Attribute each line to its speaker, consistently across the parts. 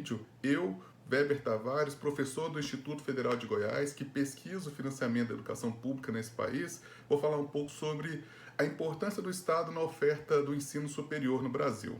Speaker 1: vídeo, eu, Weber Tavares, professor do Instituto Federal de Goiás, que pesquisa o financiamento da educação pública nesse país, vou falar um pouco sobre a importância do Estado na oferta do ensino superior no Brasil.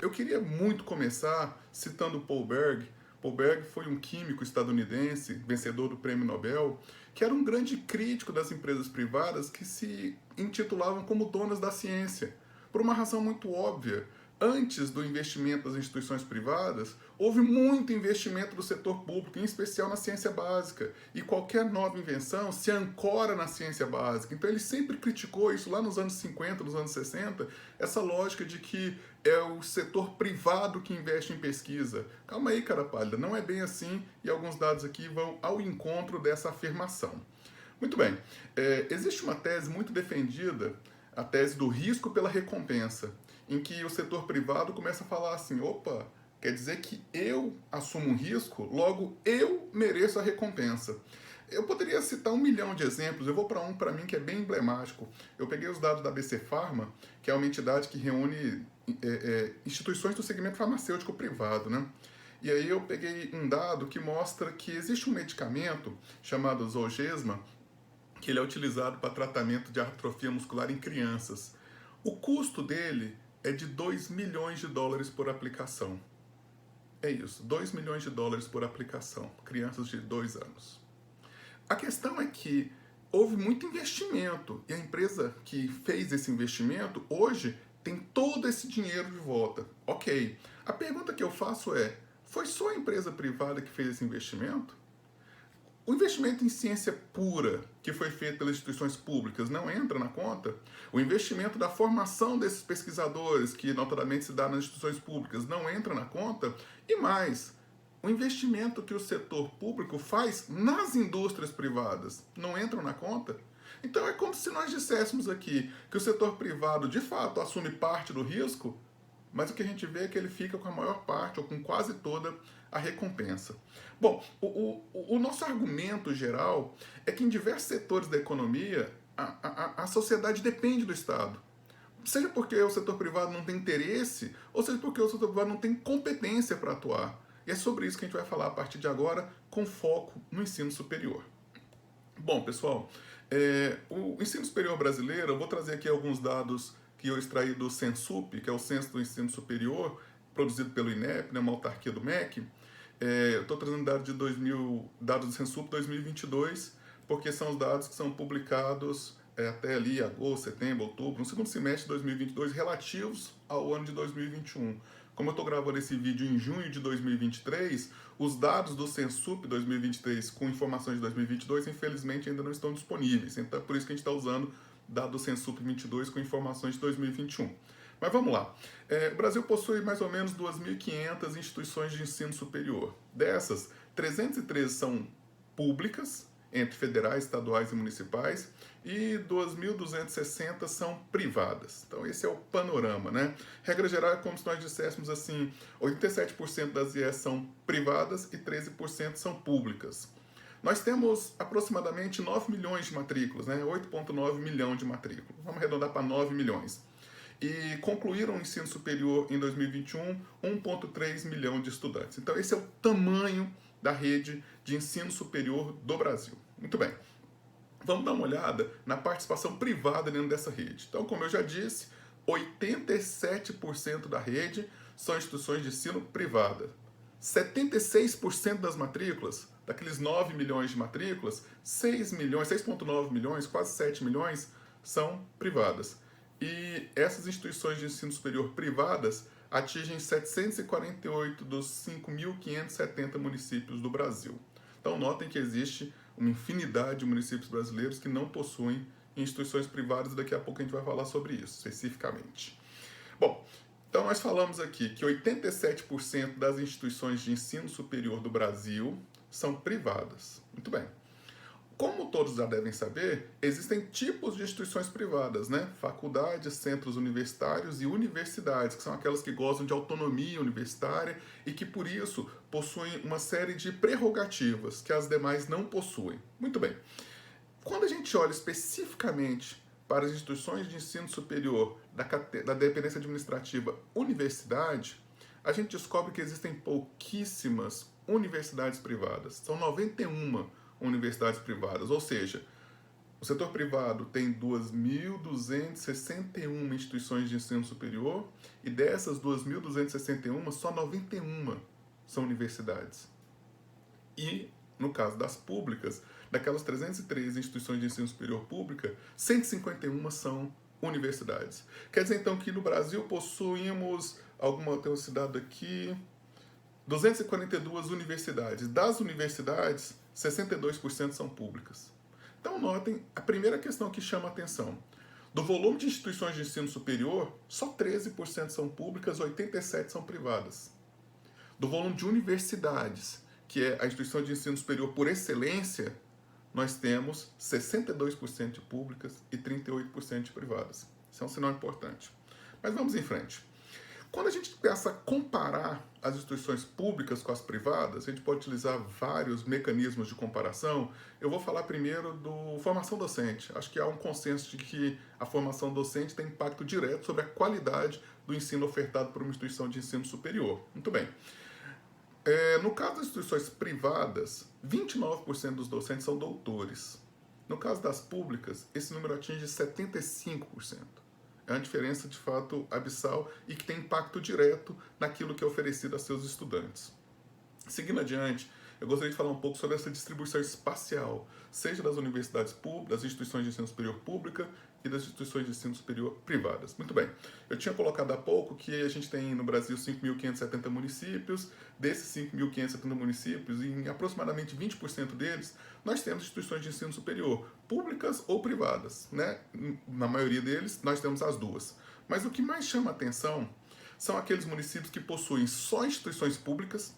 Speaker 1: Eu queria muito começar citando Paul Berg. Paul Berg foi um químico estadunidense, vencedor do Prêmio Nobel, que era um grande crítico das empresas privadas que se intitulavam como donas da ciência, por uma razão muito óbvia. Antes do investimento das instituições privadas, houve muito investimento do setor público, em especial na ciência básica. E qualquer nova invenção se ancora na ciência básica. Então ele sempre criticou isso lá nos anos 50, nos anos 60, essa lógica de que é o setor privado que investe em pesquisa. Calma aí, cara pálida, não é bem assim e alguns dados aqui vão ao encontro dessa afirmação. Muito bem, existe uma tese muito defendida, a tese do risco pela recompensa, em que o setor privado começa a falar assim, opa, quer dizer que eu assumo um risco, logo eu mereço a recompensa. Eu poderia citar 1 milhão de exemplos, eu vou para um para mim que é bem emblemático. Eu peguei os dados da ABC Pharma, que é uma entidade que reúne instituições do segmento farmacêutico privado, né? E aí eu peguei um dado que mostra que existe um medicamento chamado Zolgensma, que ele é utilizado para tratamento de atrofia muscular em crianças. O custo dele é de 2 milhões de dólares por aplicação. É isso, 2 milhões de dólares por aplicação, crianças de 2 anos. A questão é que houve muito investimento e a empresa que fez esse investimento hoje tem todo esse dinheiro de volta. Ok, a pergunta que eu faço é, foi só a empresa privada que fez esse investimento? O investimento em ciência pura, que foi feito pelas instituições públicas, não entra na conta? O investimento da formação desses pesquisadores, que notadamente se dá nas instituições públicas, não entra na conta? E mais, o investimento que o setor público faz nas indústrias privadas não entra na conta? Então é como se nós disséssemos aqui que o setor privado de fato assume parte do risco, mas o que a gente vê é que ele fica com a maior parte ou com quase toda a recompensa. Bom, o nosso argumento geral é que em diversos setores da economia a sociedade depende do Estado. Seja porque o setor privado não tem interesse, ou seja porque o setor privado não tem competência para atuar. E é sobre isso que a gente vai falar a partir de agora, com foco no ensino superior. Bom, pessoal, o ensino superior brasileiro, eu vou trazer aqui alguns dados que eu extraí do Censup, que é o Censo do Ensino Superior, produzido pelo INEP, né, uma autarquia do MEC. Eu estou trazendo dados do Censup 2022, porque são os dados que são publicados até ali agosto, setembro, outubro, no segundo semestre de 2022, relativos ao ano de 2021. Como eu estou gravando esse vídeo em junho de 2023, os dados do Censup 2023 com informações de 2022, infelizmente, ainda não estão disponíveis. Então é por isso que a gente está usando dados do Censup 22 com informações de 2021. Mas vamos lá. O Brasil possui mais ou menos 2.500 instituições de ensino superior. Dessas, 313 são públicas, entre federais, estaduais e municipais, e 2.260 são privadas. Então esse é o panorama, né? Regra geral é como se nós disséssemos assim, 87% das IES são privadas e 13% são públicas. Nós temos aproximadamente 9 milhões de matrículas, né? 8,9 milhão de matrículas. Vamos arredondar para 9 milhões. E concluíram o ensino superior em 2021 1,3 milhão de estudantes. Então esse é o tamanho da rede de ensino superior do Brasil. Muito bem. Vamos dar uma olhada na participação privada dentro dessa rede. Então, como eu já disse, 87% da rede são instituições de ensino privada. 76% das matrículas, daqueles 9 milhões de matrículas, 6 milhões, 6,9 milhões, quase 7 milhões, são privadas. E essas instituições de ensino superior privadas atingem 748 dos 5.570 municípios do Brasil. Então, notem que existe uma infinidade de municípios brasileiros que não possuem instituições privadas, e daqui a pouco a gente vai falar sobre isso, especificamente. Bom, então nós falamos aqui que 87% das instituições de ensino superior do Brasil são privadas. Muito bem. Como todos já devem saber, existem tipos de instituições privadas, né? Faculdades, centros universitários e universidades, que são aquelas que gozam de autonomia universitária e que, por isso, possuem uma série de prerrogativas que as demais não possuem. Muito bem. Quando a gente olha especificamente para as instituições de ensino superior da dependência administrativa universidade, a gente descobre que existem pouquíssimas universidades privadas. São 91 universidades privadas, ou seja, o setor privado tem 2.261 instituições de ensino superior e dessas 2.261, só 91 são universidades. E, no caso das públicas, daquelas 313 instituições de ensino superior pública, 151 são universidades. Quer dizer, então, que no Brasil possuímos, tenho citado aqui, 242 universidades. Das universidades, 62% são públicas. Então, notem a primeira questão que chama a atenção. Do volume de instituições de ensino superior, só 13% são públicas, 87% são privadas. Do volume de universidades, que é a instituição de ensino superior por excelência, nós temos 62% de públicas e 38% de privadas. Isso é um sinal importante. Mas vamos em frente. Quando a gente pensa comparar as instituições públicas com as privadas, a gente pode utilizar vários mecanismos de comparação. Eu vou falar primeiro do formação docente. Acho que há um consenso de que a formação docente tem impacto direto sobre a qualidade do ensino ofertado por uma instituição de ensino superior. Muito bem. No caso das instituições privadas, 29% dos docentes são doutores. No caso das públicas, esse número atinge 75%. É uma diferença, de fato, abissal e que tem impacto direto naquilo que é oferecido a seus estudantes. Seguindo adiante, eu gostaria de falar um pouco sobre essa distribuição espacial, seja das universidades públicas, das instituições de ensino superior pública e das instituições de ensino superior privadas. Muito bem, eu tinha colocado há pouco que a gente tem no Brasil 5.570 municípios, desses 5.570 municípios, em aproximadamente 20% deles, nós temos instituições de ensino superior, públicas ou privadas, né? Na maioria deles, nós temos as duas. Mas o que mais chama a atenção são aqueles municípios que possuem só instituições públicas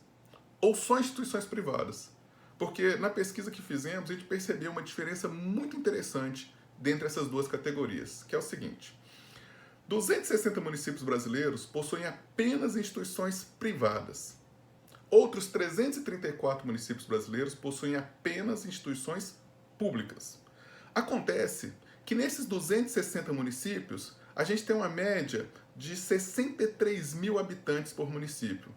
Speaker 1: ou só instituições privadas. Porque na pesquisa que fizemos, a gente percebeu uma diferença muito interessante dentre essas duas categorias, que é o seguinte: 260 municípios brasileiros possuem apenas instituições privadas. Outros 334 municípios brasileiros possuem apenas instituições públicas. Acontece que nesses 260 municípios, a gente tem uma média de 63 mil habitantes por município.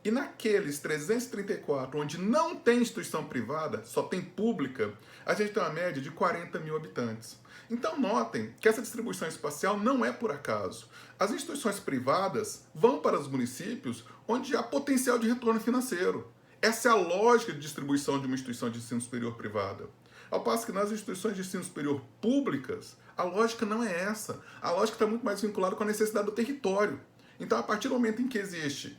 Speaker 1: E naqueles 334, onde não tem instituição privada, só tem pública, a gente tem uma média de 40 mil habitantes. Então notem que essa distribuição espacial não é por acaso. As instituições privadas vão para os municípios onde há potencial de retorno financeiro. Essa é a lógica de distribuição de uma instituição de ensino superior privada. Ao passo que nas instituições de ensino superior públicas, a lógica não é essa. A lógica está muito mais vinculada com a necessidade do território. Então, a partir do momento em que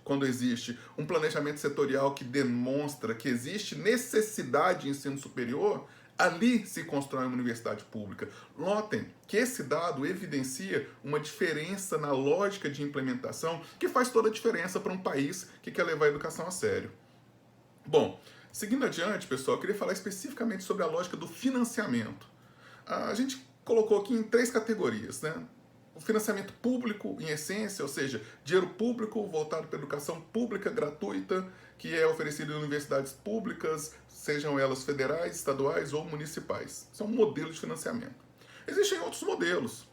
Speaker 1: quando existe um planejamento setorial que demonstra que existe necessidade de ensino superior, ali se constrói uma universidade pública. Notem que esse dado evidencia uma diferença na lógica de implementação que faz toda a diferença para um país que quer levar a educação a sério. Bom, seguindo adiante, pessoal, eu queria falar especificamente sobre a lógica do financiamento. A gente colocou aqui em 3 categorias, né? O financiamento público, em essência, ou seja, dinheiro público voltado para a educação pública gratuita, que é oferecido em universidades públicas, sejam elas federais, estaduais ou municipais. Isso é um modelo de financiamento. Existem outros modelos.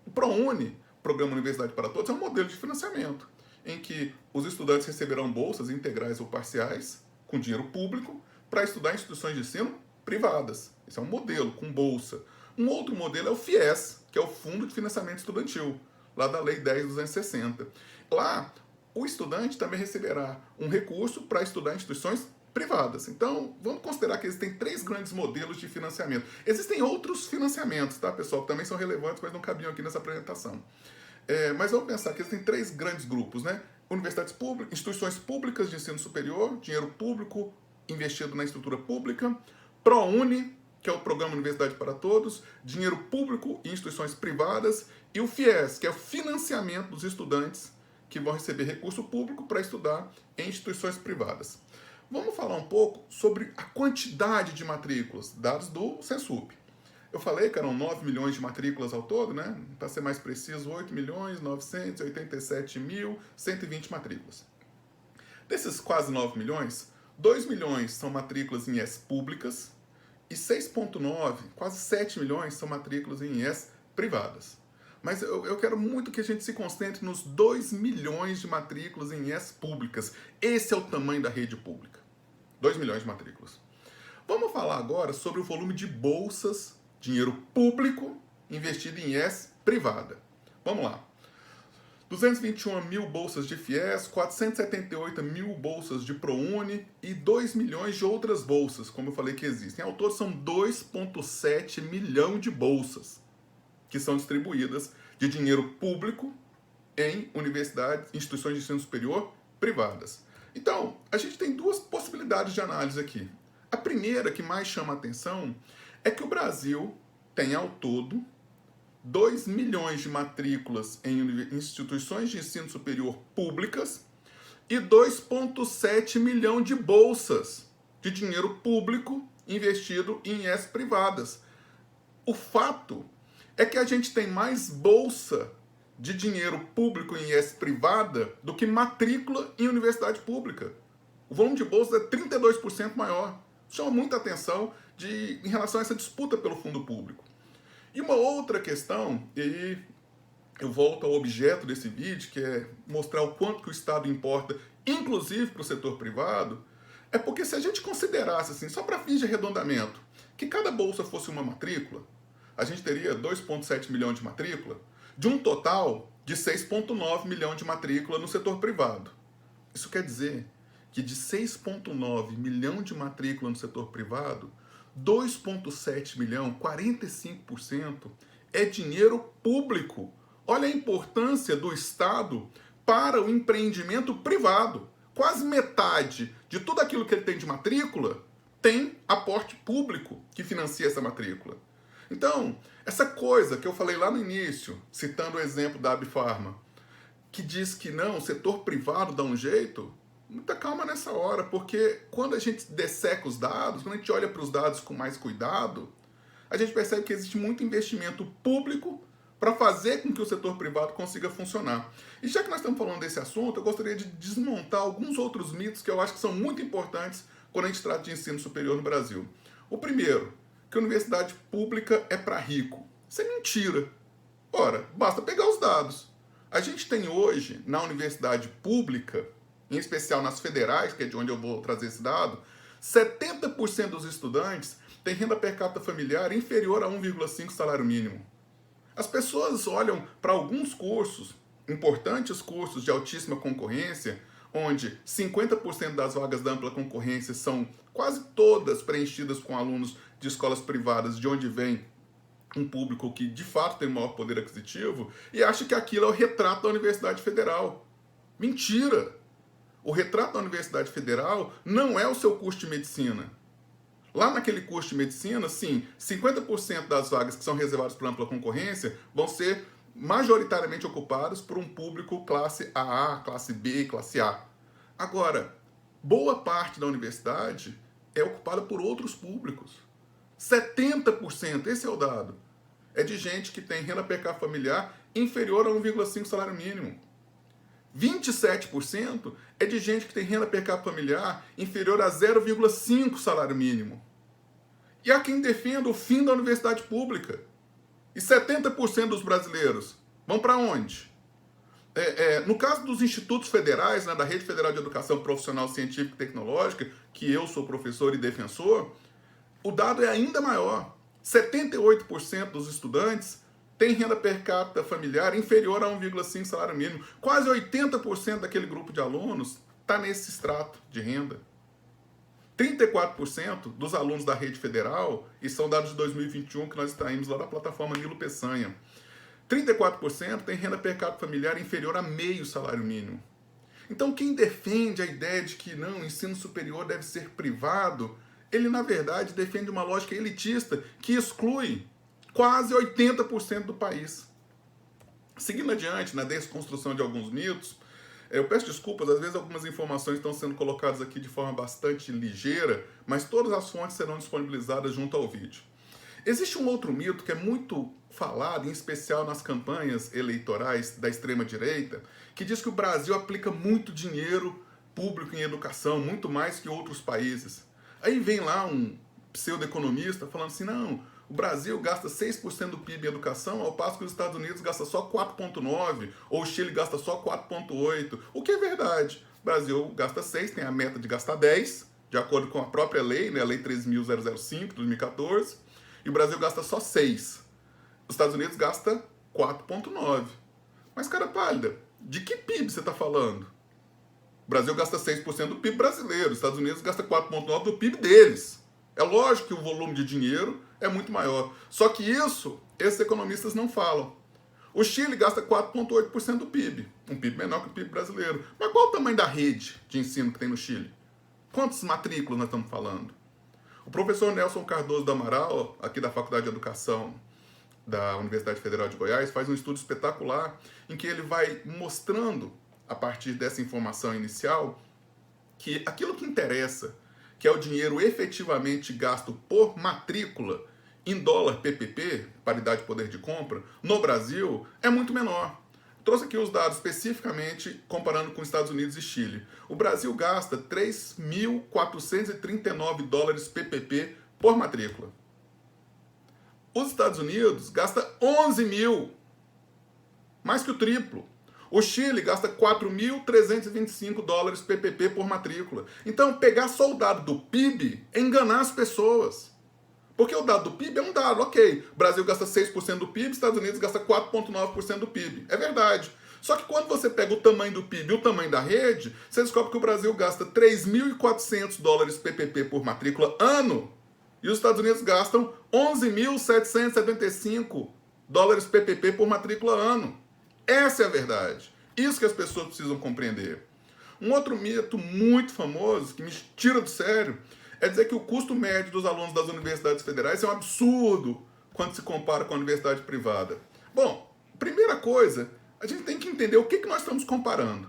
Speaker 1: O ProUni, Programa Universidade para Todos, é um modelo de financiamento, em que os estudantes receberão bolsas integrais ou parciais, com dinheiro público, para estudar em instituições de ensino privadas. Esse é um modelo, com bolsa. Um outro modelo é o FIES, que é o Fundo de Financiamento Estudantil, lá da Lei 10.260. Lá, o estudante também receberá um recurso para estudar em instituições privadas. Então, vamos considerar que existem 3 grandes modelos de financiamento. Existem outros financiamentos, tá, pessoal, que também são relevantes, mas não cabiam aqui nessa apresentação. Mas vamos pensar que existem 3 grandes grupos, né? Universidades públicas, instituições públicas de ensino superior, dinheiro público investido na estrutura pública, ProUni, que é o Programa Universidade para Todos, dinheiro público em instituições privadas, e o FIES, que é o financiamento dos estudantes que vão receber recurso público para estudar em instituições privadas. Vamos falar um pouco sobre a quantidade de matrículas, dados do Censup. Eu falei que eram 9 milhões de matrículas ao todo, né? Para ser mais preciso, 8.987.120 matrículas. Desses quase 9 milhões, 2 milhões são matrículas em IES públicas e 6,9, quase 7 milhões são matrículas em IES privadas. Mas eu quero muito que a gente se concentre nos 2 milhões de matrículas em IES públicas. Esse é o tamanho da rede pública. 2 milhões de matrículas. Vamos falar agora sobre o volume de bolsas, dinheiro público, investido em IES privada. Vamos lá. 221 mil bolsas de FIES, 478 mil bolsas de ProUni e 2 milhões de outras bolsas, como eu falei que existem. Ao todo são 2,7 milhão de bolsas que são distribuídas de dinheiro público em universidades, instituições de ensino superior privadas. Então, a gente tem duas possibilidades de análise aqui. A primeira, que mais chama a atenção, é que o Brasil tem ao todo 2 milhões de matrículas em instituições de ensino superior públicas e 2,7 milhão de bolsas de dinheiro público investido em IES privadas. O fato é que a gente tem mais bolsa de dinheiro público em IES privada do que matrícula em universidade pública. O volume de bolsas é 32% maior. Chama muita atenção em relação a essa disputa pelo fundo público. E uma outra questão, e aí eu volto ao objeto desse vídeo, que é mostrar o quanto que o Estado importa, inclusive para o setor privado, é porque se a gente considerasse, assim, só para fins de arredondamento, que cada bolsa fosse uma matrícula, a gente teria 2,7 milhão de matrícula, de um total de 6,9 milhão de matrícula no setor privado. Isso quer dizer que de 6,9 milhão de matrícula no setor privado, 2,7 milhão, 45%, é dinheiro público. Olha a importância do Estado para o empreendimento privado. Quase metade de tudo aquilo que ele tem de matrícula tem aporte público que financia essa matrícula. Então, essa coisa que eu falei lá no início, citando o exemplo da Abifarma, que diz que não, o setor privado dá um jeito, muita calma nessa hora, porque quando a gente desseca os dados, quando a gente olha para os dados com mais cuidado, a gente percebe que existe muito investimento público para fazer com que o setor privado consiga funcionar. E já que nós estamos falando desse assunto, eu gostaria de desmontar alguns outros mitos que eu acho que são muito importantes quando a gente trata de ensino superior no Brasil. O primeiro, que a universidade pública é para rico. Isso é mentira. Ora, basta pegar os dados. A gente tem hoje, na universidade pública, em especial nas federais, que é de onde eu vou trazer esse dado, 70% dos estudantes têm renda per capita familiar inferior a 1,5 salário mínimo. As pessoas olham para alguns cursos, importantes cursos de altíssima concorrência, onde 50% das vagas da ampla concorrência são quase todas preenchidas com alunos de escolas privadas, de onde vem um público que de fato tem maior poder aquisitivo, e acha que aquilo é o retrato da Universidade Federal. Mentira! O retrato da Universidade Federal não é o seu curso de medicina. Lá naquele curso de medicina, sim, 50% das vagas que são reservadas para ampla concorrência vão ser majoritariamente ocupadas por um público classe AA, classe B, classe A. Agora, boa parte da universidade é ocupada por outros públicos. 70%, esse é o dado, é de gente que tem renda per capita familiar inferior a 1,5 salário mínimo. 27% é de gente que tem renda per capita familiar inferior a 0,5 salário mínimo. E há quem defenda o fim da universidade pública. E 70% dos brasileiros vão para onde? No caso dos institutos federais, né, da Rede Federal de Educação Profissional Científica e Tecnológica, que eu sou professor e defensor, o dado é ainda maior. 78% dos estudantes têm renda per capita familiar inferior a 1,5 salário mínimo. Quase 80% daquele grupo de alunos está nesse extrato de renda. 34% dos alunos da rede federal, e são dados de 2021 que nós extraímos lá da plataforma Nilo Peçanha, 34% tem renda per capita familiar inferior a meio salário mínimo. Então quem defende a ideia de que não, o ensino superior deve ser privado, ele na verdade defende uma lógica elitista que exclui quase 80% do país. Seguindo adiante na desconstrução de alguns mitos, Eu peço desculpas, às vezes algumas informações estão sendo colocadas aqui de forma bastante ligeira, mas todas as fontes serão disponibilizadas junto ao vídeo. Existe um outro mito que é muito falado, em especial nas campanhas eleitorais da extrema-direita, que diz que o Brasil aplica muito dinheiro público em educação, muito mais que outros países. Aí vem lá um pseudo-economista falando assim, não, o Brasil gasta 6% do PIB em educação, ao passo que os Estados Unidos gasta só 4,9%, ou o Chile gasta só 4,8%, o que é verdade. O Brasil gasta 6%, tem a meta de gastar 10%, de acordo com a própria lei, né, a Lei 13.005, de 2014, e o Brasil gasta só 6%. Os Estados Unidos gasta 4,9%. Mas, cara pálida, de que PIB você está falando? O Brasil gasta 6% do PIB brasileiro, os Estados Unidos gasta 4,9% do PIB deles. É lógico que o volume de dinheiro é muito maior. Só que isso, esses economistas não falam. O Chile gasta 4,8% do PIB, um PIB menor que o PIB brasileiro. Mas qual o tamanho da rede de ensino que tem no Chile? Quantas matrículas nós estamos falando? O professor Nelson Cardoso do Amaral, aqui da Faculdade de Educação da Universidade Federal de Goiás, faz um estudo espetacular em que ele vai mostrando, a partir dessa informação inicial, que aquilo que interessa, que é o dinheiro efetivamente gasto por matrícula em dólar PPP, paridade de poder de compra, no Brasil, é muito menor. Trouxe aqui os dados especificamente comparando com Estados Unidos e Chile. O Brasil gasta 3.439 dólares PPP por matrícula. Os Estados Unidos gasta 11 mil, mais que o triplo. O Chile gasta 4.325 dólares PPP por matrícula. Então, pegar só o dado do PIB é enganar as pessoas. Porque o dado do PIB é um dado, ok. O Brasil gasta 6% do PIB, Estados Unidos gasta 4,9% do PIB. É verdade. Só que quando você pega o tamanho do PIB e o tamanho da rede, você descobre que o Brasil gasta 3.400 dólares PPP por matrícula ano e os Estados Unidos gastam 11.775 dólares PPP por matrícula ano. Essa é a verdade. Isso que as pessoas precisam compreender. Um outro mito muito famoso, que me tira do sério, é dizer que o custo médio dos alunos das universidades federais é um absurdo quando se compara com a universidade privada. Bom, primeira coisa, a gente tem que entender o que nós estamos comparando.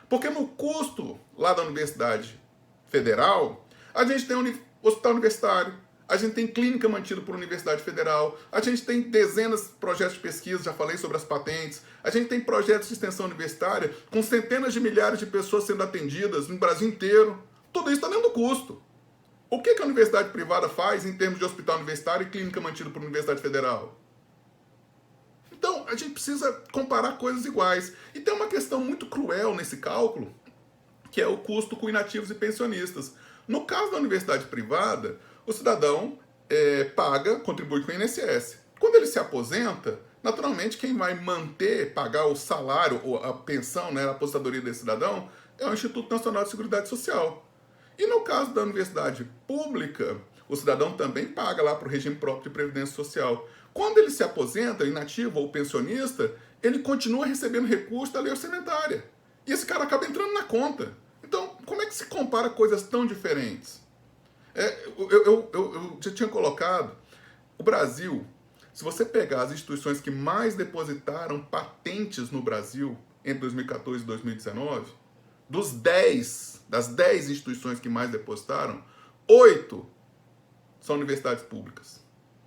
Speaker 1: Porque no custo lá da universidade federal, a gente tem um hospital universitário, a gente tem clínica mantida por Universidade Federal, a gente tem dezenas de projetos de pesquisa, já falei sobre as patentes, a gente tem projetos de extensão universitária com centenas de milhares de pessoas sendo atendidas no Brasil inteiro. Tudo isso está dentro do custo. O que a universidade privada faz em termos de hospital universitário e clínica mantida por Universidade Federal? Então, a gente precisa comparar coisas iguais. E tem uma questão muito cruel nesse cálculo, que é o custo com inativos e pensionistas. No caso da universidade privada, o cidadão contribui com o INSS. Quando ele se aposenta, naturalmente quem vai pagar o salário ou a pensão, né, a aposentadoria desse cidadão, é o Instituto Nacional de Seguridade Social. E no caso da universidade pública, o cidadão também paga lá para o regime próprio de previdência social. Quando ele se aposenta, inativo ou pensionista, ele continua recebendo recurso da lei orçamentária. E esse cara acaba entrando na conta. Então, como é que se compara coisas tão diferentes? Eu já tinha colocado, o Brasil, se você pegar as instituições que mais depositaram patentes no Brasil entre 2014 e 2019, das 10 instituições que mais depositaram, 8 são universidades públicas.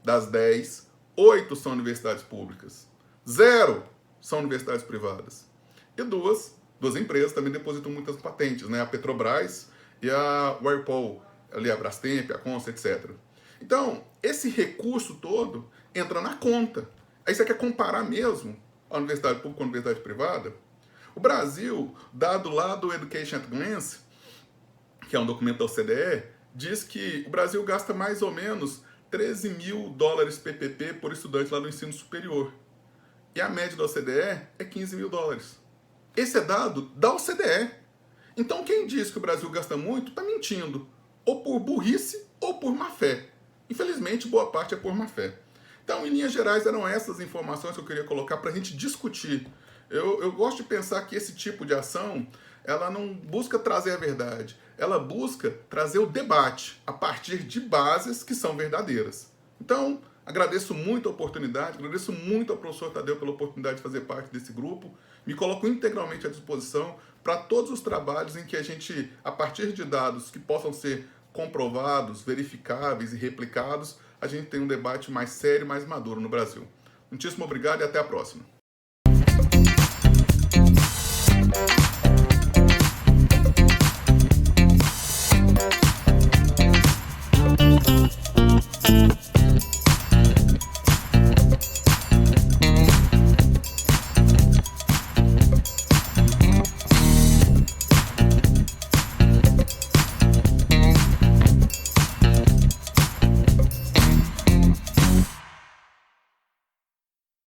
Speaker 1: Das 10, 8 são universidades públicas. 0 são universidades privadas. E duas empresas também depositam muitas patentes, né? A Petrobras e a Whirlpool, ali a Brastemp, a Consa, etc. Então, esse recurso todo entra na conta. Aí você quer comparar mesmo a universidade pública com a universidade privada? O Brasil, dado lá do Education at Glance, que é um documento da OCDE, diz que o Brasil gasta mais ou menos 13 mil dólares PPP por estudante lá no ensino superior. E a média da OCDE é 15 mil dólares. Esse é dado da OCDE. Então quem diz que o Brasil gasta muito está mentindo. Ou por burrice ou por má fé. Infelizmente, boa parte é por má fé. Então, em linhas gerais, eram essas informações que eu queria colocar para a gente discutir. Eu gosto de pensar que esse tipo de ação, ela não busca trazer a verdade, ela busca trazer o debate a partir de bases que são verdadeiras. Então, Agradeço muito a oportunidade, agradeço muito ao professor Tadeu pela oportunidade de fazer parte desse grupo. Me coloco integralmente à disposição para todos os trabalhos em que a gente, a partir de dados que possam ser comprovados, verificáveis e replicados, a gente tem um debate mais sério e mais maduro no Brasil. Muitíssimo obrigado e até a próxima.